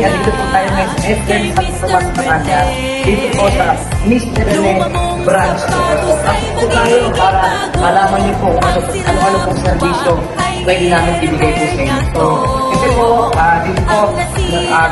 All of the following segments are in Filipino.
andito po tayo ngayon sa FM Santo Tomas, Batangas. Dito po sa Mr. Rene branch. Tapos po tayo para malaman niyo po kung ano-ano pong serbisyo pwede namin ibigay po sa inyo. So, kasi po, dito po,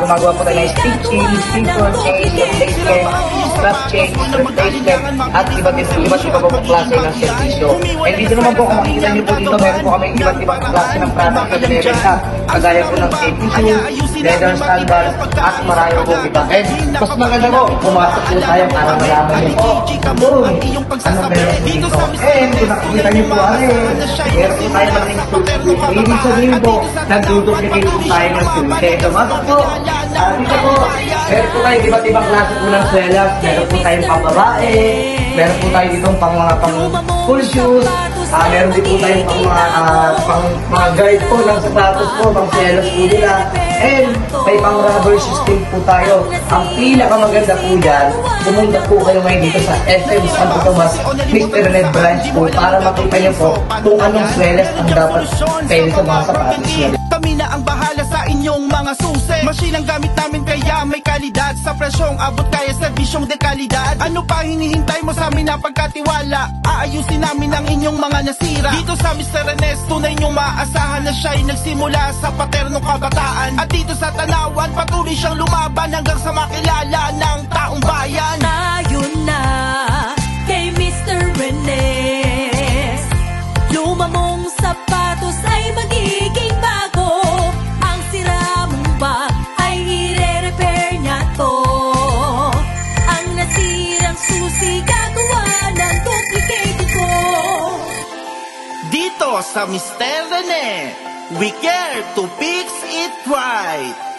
gumagawa po tayo ng stitching, sticker, change, replacement, strap change, replacement, at iba't iba po klase ng serbisyo. And dito naman po, kung makikita niyo po dito, meron po kami iba't ibang klase ng product na binibenta. Kagaya po ng safety shoes, leather standard, at marayo po iba. And mas maganda po, pumasok po tayo para malaman niyo po kung ano meron po dito. And kung nakikita niyo po, meron po tayo malaking tools. Ibig sabihin po, nag-duplicate po tayo ng tools. Kaya tumasok po, dito po, meron po tayo iba't ibang klase po ng swelas. Meron po tayong pang-babae, meron po tayo dito pang mga full shoes, meron din po tayong pang mga guard po ng sapatos po, pang swelas po nila. And may pang rubber system po tayo. Ang pinakamaganda po dyan, pumunta po kayo ngayon dito sa FM Santo Tomas, Mr. Rene branch po para makita niyo po kung anong swelas ang dapat pwede sa mga sapatos niya. Kami na ang bahala sa inyong mga susi. Machine ang gamit namin kaya may kalidad. Sa presyong abot kaya serbisyong dekalidad. Ano pa hinihintay mo sa amin na pagkatiwala? Aayusin namin ang inyong mga nasira. Dito sa Mr. Rene, tunay niyong maaasahan na siya'y nagsimula sa paternong kabataan. At dito sa Tanawan, patuloy siyang lumaban hanggang sa makilala ng taong bayan. Ayun na kay Mr. Rene, luma mong sapatos ay magiging bago. Ang sira mong bag ay i-repair niya to. Ang nasirang susi gagawa ng duplicate ko. Dito sa Mr. Rene, we care to fix it right.